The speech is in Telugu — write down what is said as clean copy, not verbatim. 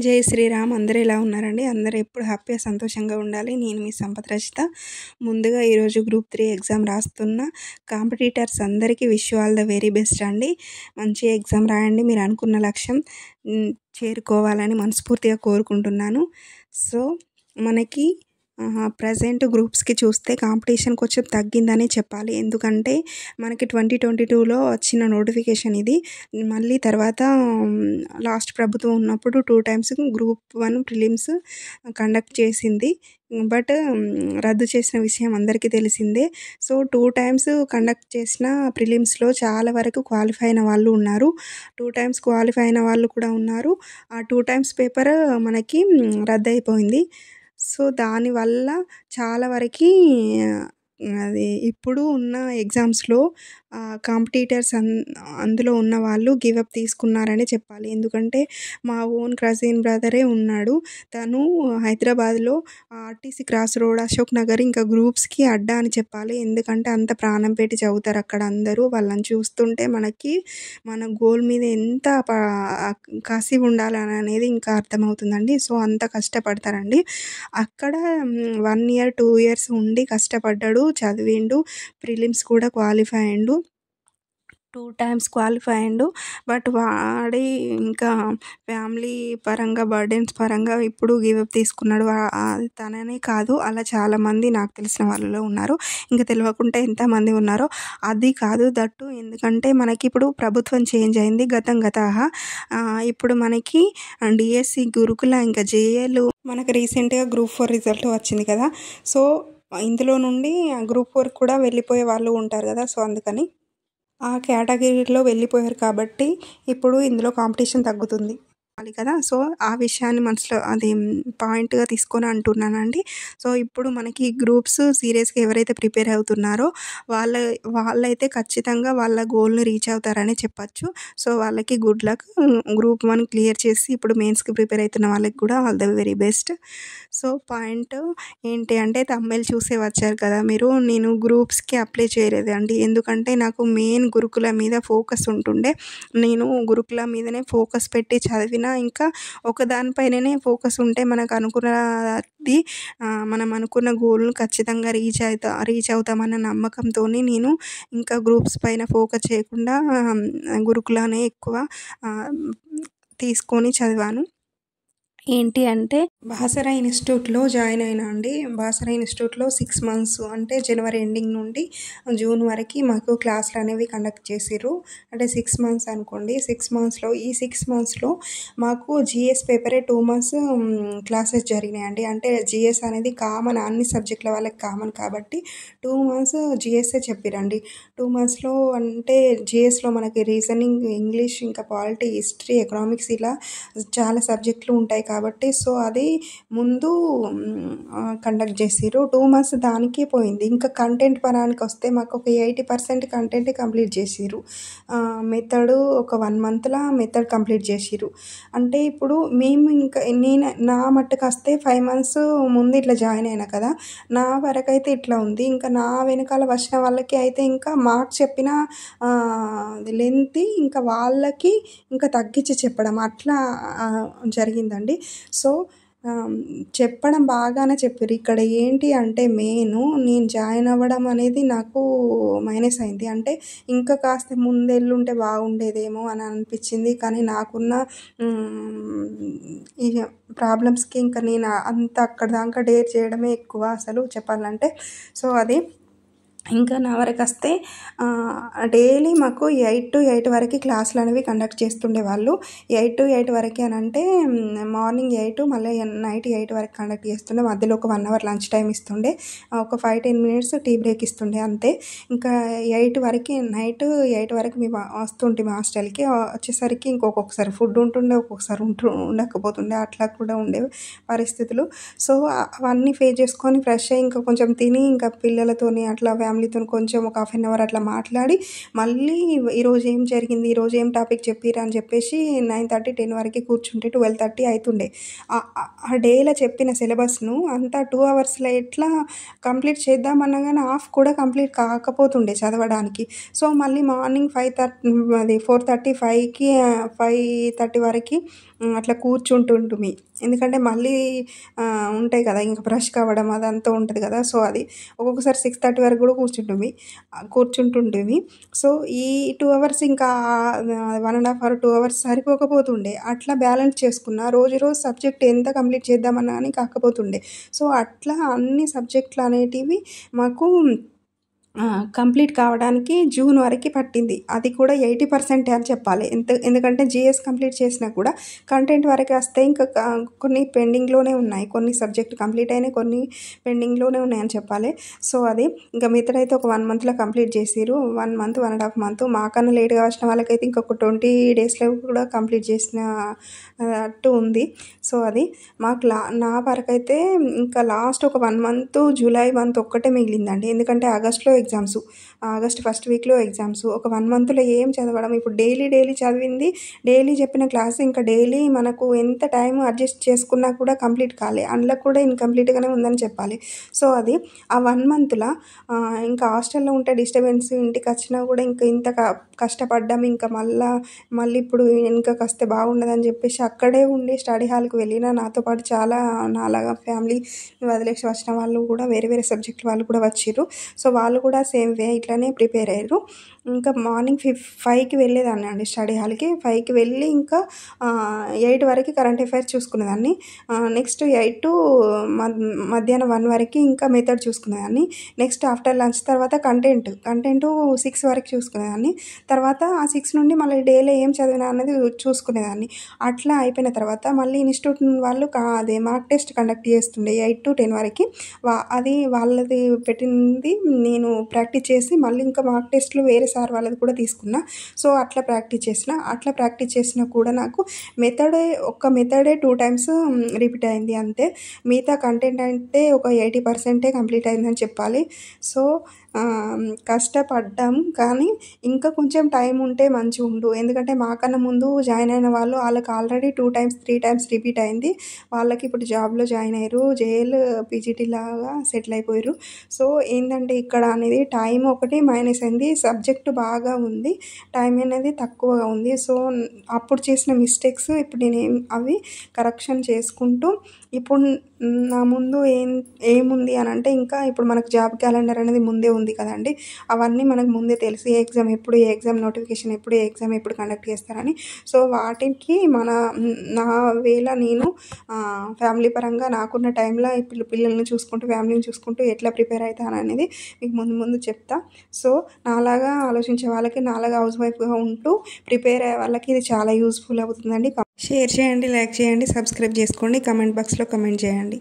జై శ్రీరామ్. అందరూ ఎలా ఉన్నారండి? అందరూ ఎప్పుడు హ్యాపీగా సంతోషంగా ఉండాలి. నేను మీ సంపత్ రచిత. ముందుగా ఈరోజు గ్రూప్ 3 ఎగ్జామ్ రాస్తున్న కాంపిటీటర్స్ అందరికీ wish you all the very best అండి. మంచి ఎగ్జామ్ రాయండి. మీరు అనుకున్న లక్ష్యం చేరుకోవాలని మనస్ఫూర్తిగా కోరుకుంటున్నాను. సో మనకి ప్రజెంట్ గ్రూప్స్కి చూస్తే కాంపిటీషన్ కొంచెం తగ్గిందనే చెప్పాలి. ఎందుకంటే మనకి 2022లో వచ్చిన నోటిఫికేషన్ ఇది. మళ్ళీ తర్వాత లాస్ట్ ప్రభుత్వం ఉన్నప్పుడు 2 టైమ్స్ గ్రూప్ 1 ప్రిలిమ్స్ కండక్ట్ చేసింది. బట్ రద్దు చేసిన విషయం అందరికీ తెలిసిందే. సో 2 టైమ్స్ కండక్ట్ చేసిన ప్రిలిమ్స్లో చాలా వరకు క్వాలిఫై అయిన వాళ్ళు ఉన్నారు. 2 టైమ్స్ క్వాలిఫై అయిన వాళ్ళు కూడా ఉన్నారు. ఆ 2 టైమ్స్ పేపర్ మనకి రద్దయిపోయింది. సో దానివల్ల చాలా వరకి అది ఇప్పుడు ఉన్న ఎగ్జామ్స్లో కాంపిటీటర్స్ అందులో ఉన్న వాళ్ళు గివప్ తీసుకున్నారని చెప్పాలి. ఎందుకంటే మా ఓన్ కజిన్ బ్రదరే ఉన్నాడు. తను హైదరాబాద్లో RTC cross road, Ashok Nagar ఇంకా గ్రూప్స్కి అడ్డా అని చెప్పాలి. ఎందుకంటే అంత ప్రాణం పెట్టి చదువుతారు అక్కడ అందరూ. వాళ్ళని చూస్తుంటే మనకి మన గోల్ మీద ఎంత కసి ఉండాలని అనేది ఇంకా అర్థమవుతుందండి. సో అంత కష్టపడతారండి. అక్కడ 1 ఇయర్ 2 ఇయర్స్ ఉండి కష్టపడ్డాడు, చదివిండు, ప్రిలిమ్స్ కూడా క్వాలిఫై అయ్యిండు. 2 టైమ్స్ క్వాలిఫై అయ్యిండు. బట్ వాడి ఇంకా ఫ్యామిలీ పరంగా, బర్డెన్స్ పరంగా ఇప్పుడు గివప్ తీసుకున్నాడు. తననే కాదు, అలా చాలామంది నాకు తెలిసిన వాళ్ళలో ఉన్నారు. ఇంకా తెలియకుండా ఎంతమంది ఉన్నారో అది కాదు దట్టు. ఎందుకంటే మనకి ఇప్పుడు ప్రభుత్వం చేంజ్ అయింది. గతాహ ఇప్పుడు మనకి డిఎస్సి, గురుకుల ఇంకా జేఏలు మనకు రీసెంట్గా గ్రూప్ 4 రిజల్ట్ వచ్చింది కదా. సో ఇందులో నుండి గ్రూప్ 4 కూడా వెళ్ళిపోయే వాళ్ళు ఉంటారు కదా. సో అందుకని ఆ కేటగిరీలో వెళ్ళిపోయారు కాబట్టి ఇప్పుడు ఇందులో కాంపిటీషన్ తగ్గుతుంది కదా. సో ఆ విషయాన్ని మనసులో అది పాయింట్గా తీసుకొని అంటున్నానండి. సో ఇప్పుడు మనకి గ్రూప్స్ సీరియస్గా ఎవరైతే ప్రిపేర్ అవుతున్నారో వాళ్ళైతే ఖచ్చితంగా వాళ్ళ గోల్ని రీచ్ అవుతారని చెప్పచ్చు. సో వాళ్ళకి గుడ్ లక్. గ్రూప్ 1 క్లియర్ చేసి ఇప్పుడు మెయిన్స్కి ప్రిపేర్ అవుతున్న వాళ్ళకి కూడా all the very best. So point ఏంటి అంటే తమిళ్ చూసే వచ్చారు కదా మీరు. నేను గ్రూప్స్కి అప్లై చేయలేదు అండి. ఎందుకంటే నాకు మెయిన్ గురుకుల మీద ఫోకస్ ఉంటుండే. నేను గురుకుల మీదనే ఫోకస్ పెట్టి చదివిన. ఇంకా ఒకదానిపైననే ఫోకస్ ఉంటే మనకు అనుకున్నది మనం అనుకున్న గోల్ను ఖచ్చితంగా రీచ్ అవుతామన్న నమ్మకంతో నేను ఇంకా గ్రూప్స్ పైన ఫోకస్ చేయకుండా గురుకులనే ఎక్కువ తీసుకొని చదివాను. ఏంటి అంటే బాసరా ఇన్స్టిట్యూట్లో జాయిన్ అయినా అండి. బాసరా ఇన్స్టిట్యూట్లో 6 మంత్స్ అంటే జనవరి ఎండింగ్ నుండి జూన్ వరకు మాకు క్లాసులు అనేవి కండక్ట్ చేసిర్రు. అంటే 6 మంత్స్ అనుకోండి. 6 మంత్స్లో మాకు జిఎస్ పేపరే 2 మంత్స్ క్లాసెస్ జరిగినాయండి. అంటే జిఎస్ అనేది కామన్, అన్ని సబ్జెక్టుల వాళ్ళకి కామన్ కాబట్టి 2 మంత్స్ జిఎస్ఏ చెప్పిరండి. 2 మంత్స్లో అంటే జిఎస్లో మనకి రీజనింగ్, ఇంగ్లీష్, ఇంకా పాలిటీ, హిస్టరీ, ఎకనామిక్స్ ఇలా చాలా సబ్జెక్టులు ఉంటాయి కాబట్టి సో అది ముందు కండక్ట్ చేసిర్రు. 2 మంత్స్ దానికే పోయింది. ఇంకా కంటెంట్ పరానికి వస్తే మాకు ఒక 80% కంటెంట్ కంప్లీట్ చేసిర్రు. మెథడ్ ఒక 1 మంత్లో మెథడ్ కంప్లీట్ చేసిర్రు. అంటే ఇప్పుడు మేము ఇంకా నా మట్టుకు వస్తే 5 మంత్స్ ముందు ఇట్లా జాయిన్ అయినా కదా. నా వరకు అయితే ఇట్లా ఉంది. ఇంకా నా వెనకాల వచ్చిన వాళ్ళకి అయితే ఇంకా మాకు చెప్పిన లెంత్ ఇంకా వాళ్ళకి ఇంకా తగ్గించి చెప్పడం అట్లా జరిగిందండి. సో చెప్పడం బాగానే చెప్పారు. ఇక్కడ ఏంటి అంటే నేను జాయిన్ అవ్వడం అనేది నాకు మైనస్ అయింది. అంటే ఇంకా కాస్త ముందెళ్ళుంటే బాగుండేదేమో అని అనిపించింది. కానీ నాకున్న ఈ ప్రాబ్లమ్స్కి ఇంకా నేను అంత అక్కడ దాకా డేర్ చేయడమే ఎక్కువ అసలు చెప్పాలంటే. సో అది ఇంకా నా వరకు వస్తే డైలీ మాకు 8 to 8 వరకు క్లాసులు అనేవి కండక్ట్ చేస్తుండే వాళ్ళు. 8 to 8 వరకు అని అంటే మార్నింగ్ 8 మళ్ళీ నైట్ 8 వరకు కండక్ట్ చేస్తుండే. మధ్యలో ఒక 1 అవర్ లంచ్ టైం ఇస్తుండే. ఒక 5-10 minutes టీ బ్రేక్ ఇస్తుండే అంతే. ఇంకా 8 వరకు నైట్ 8 వరకు మేము వస్తుంటే మా హాస్టల్కి వచ్చేసరికి ఒక్కొక్కసారి ఫుడ్ ఉంటుండే, ఒక్కొక్కసారి ఉండకపోతుండే. అట్లా కూడా ఉండే పరిస్థితులు. సో అవన్నీ ఫేస్ చేసుకొని ఫ్రెష్ అయ్యి ఇంకా కొంచెం తిని ఇంకా పిల్లలతోని అట్లా ఫ్యామిలీతో కొంచెం ఒక 1/2 hour అట్లా మాట్లాడి మళ్ళీ ఈరోజు ఏం జరిగింది, ఈరోజు ఏం టాపిక్ చెప్పిరా అని చెప్పేసి 9:30, 10 వరకు కూర్చుంటే 12:30 అవుతుండే. ఆ డేలో చెప్పిన సిలబస్ను అంతా 2 అవర్స్లో ఎట్లా కంప్లీట్ చేద్దామన్నా కానీ హాఫ్ కూడా కంప్లీట్ కాకపోతుండే చదవడానికి. సో మళ్ళీ మార్నింగ్ 4:30, 5కి 5:30 వరకు అట్లా కూర్చుంటుంటిమి. ఎందుకంటే మళ్ళీ ఉంటాయి కదా, ఇంకా బ్రష్ కావడం అదంతా ఉంటది కదా. సో, అది ఒక్కొక్కసారి 6:30 వరకు కూడా కూర్చుంటుంటిమి. సో, ఈ 2 అవర్స్ ఇంకా 1 ½ అవర్, 2 అవర్స్ సరిపోకపోతుండే. అట్లా బ్యాలెన్స్ చేసుకున్నా. రోజు రోజు సబ్జెక్ట్ ఎంత కంప్లీట్ చేద్దామన్నా అని కాకపోతుండే. సో, అట్లా అన్ని సబ్జెక్టులనేటివి మాకు కంప్లీట్ కావడానికి జూన్ వరకి పట్టింది. అది కూడా 80% అని చెప్పాలి. ఎందుకంటే జీఎస్ కంప్లీట్ చేసినా కూడా కంటెంట్ వరకే వస్తాయి. ఇంకా కొన్ని పెండింగ్‌లోనే ఉన్నాయి. కొన్ని సబ్జెక్ట్ కంప్లీట్ అయినాయి, కొన్ని పెండింగ్‌లోనే ఉన్నాయని చెప్పాలి. సో, అది ఇంకా మిగతాదైతే ఒక 1 మంత్‌లో కంప్లీట్ చేసిర్రు. 1 మంత్, 1 ½ మంత్. మాకన్నా లేట్‌గా వచ్చిన వాళ్ళకైతే ఇంకొక 20 డేస్‌లో కూడా కంప్లీట్ చేసిన అట్టు ఉంది. సో, అది మాకు నా వరకైతే ఇంకా లాస్ట్ ఒక 1 మంత్, జూలై మంత్ ఒక్కటే మిగిలిందండి. ఎందుకంటే ఆగస్ట్‌లో ఎగ్జామ్స్. ఆగస్ట్ ఫస్ట్ వీక్‌లో ఎగ్జామ్స్. ఒక 1 మంత్‌లో ఏం చదవడం. ఇప్పుడు డైలీ చదివింది, డైలీ చెప్పిన క్లాస్ ఇంకా డైలీ మనకు ఎంత టైం అడ్జస్ట్ చేసుకున్నా కూడా కంప్లీట్ కాలే. అందులో కూడా ఇన్‌కంప్లీట్‌గానే ఉందని చెప్పాలి. సో, అది ఆ 1 మంత్‌ల ఇంకా హాస్టల్‌లో ఉంటే డిస్టర్బెన్స్, ఇంటికొచ్చినా కూడా ఇంకా ఇంత కష్టపడ్డాం. ఇంకా మళ్ళీ ఇప్పుడు వెనకకొస్తే బాగుండదని చెప్పేసి అక్కడే ఉండి స్టడీ హాల్‌కి వెళ్ళిన నాతో పాటు చాలా నాలాగా ఫ్యామిలీ వదిలేసి వచ్చిన వాళ్ళు కూడా వేరే వేరే సబ్జెక్ట్ వాళ్ళు కూడా వచ్చిర్రు. సో, వాళ్ళు కూడా సేమ్ వే ఇట్లనే ప్రిపేర్ అయ్యారు. ఇంకా మార్నింగ్ 5కి వెళ్ళేదాన్ని అండి స్టడీ హాల్‌కి. 5కి వెళ్ళి ఇంకా 8 వరకు కరెంట్ అఫైర్స్ చూసుకునేదాన్ని. నెక్స్ట్ 8 టు మధ్యాహ్నం 1 వరకి ఇంకా మెథడ్ చూసుకునేదాన్ని. నెక్స్ట్ ఆఫ్టర్ లంచ్ తర్వాత కంటెంట్ 6 వరకు చూసుకునేదాన్ని. తర్వాత ఆ 6 నుండి మళ్ళీ డేలో ఏం చదివినా అన్నది చూసుకునేదాన్ని. అట్లా అయిపోయిన తర్వాత మళ్ళీ ఇన్‌స్టిట్యూట్ వాళ్ళు అదే మాక్ టెస్ట్ కండక్ట్ చేస్తుండే 8 టు 10 వరకి. అది వాళ్ళది పెట్టింది నేను ప్రాక్టీస్ చేసి మళ్ళీ ఇంకా మాక్ టెస్ట్‌లు వేరే సార్ వాళ్ళది కూడా తీసుకున్నా. సో, అట్లా ప్రాక్టీస్ చేసినా కూడా నాకు ఒక్క మెథడే 2 టైమ్స్ రిపీట్ అయింది అంతే. మిగతా కంటెంట్ అంటే ఒక 80% కంప్లీట్ అయిందని చెప్పాలి. సో, కష్టపడ్డాం, కానీ ఇంకా కొంచెం టైం ఉంటే మంచిగుండు. ఎందుకంటే మాకన్నా ముందు జాయిన్ అయిన వాళ్ళు వాళ్ళకి ఆల్రెడీ 2 టైమ్స్, 3 టైమ్స్ రిపీట్ అయింది. వాళ్ళకి ఇప్పుడు జాబ్‌లో జాయిన్ అయ్యారు. జేఎల్, పీజీటీ లాగా సెటిల్ అయిపోయారు. సో, ఏందంటే ఇక్కడ అనేది టైం ఒకటి మైనస్ అయింది. సబ్జెక్ట్ బాగా ఉంది, టైం అనేది తక్కువగా ఉంది. సో, అప్పుడు చేసిన మిస్టేక్స్ ఇప్పుడు అవి కరెక్షన్ చేసుకుంటూ ఇప్పుడు నా ముందు ఏముంది అనంటే, ఇంకా ఇప్పుడు మనకు జాబ్ క్యాలెండర్ అనేది ముందే ఉంది కదండీ. అవన్నీ మనకు ముందే తెలుసు. ఏ ఎగ్జామ్ నోటిఫికేషన్ ఎప్పుడు, ఏ ఎగ్జామ్ ఎప్పుడు కండక్ట్ చేస్తారని. సో, వాటికి నా వేళ నేను ఫ్యామిలీ పరంగా నాకున్న టైంలో పిల్లల్ని చూసుకుంటూ, ఫ్యామిలీని చూసుకుంటూ ఎట్లా ప్రిపేర్ అవుతాననేది మీకు ముందు చెప్తా. సో, నాలాగా ఆలోచించే వాళ్ళకి, నాలాగా హౌస్ వైఫ్‌గా ఉంటూ ప్రిపేర్ అయ్యే వాళ్ళకి ఇది చాలా యూజ్‌ఫుల్ అవుతుందండి. షేర్ చేయండి, లైక్ చేయండి, సబ్స్క్రైబ్ చేసుకోండి, కామెంట్ బాక్స్‌లో కామెంట్ చేయండి.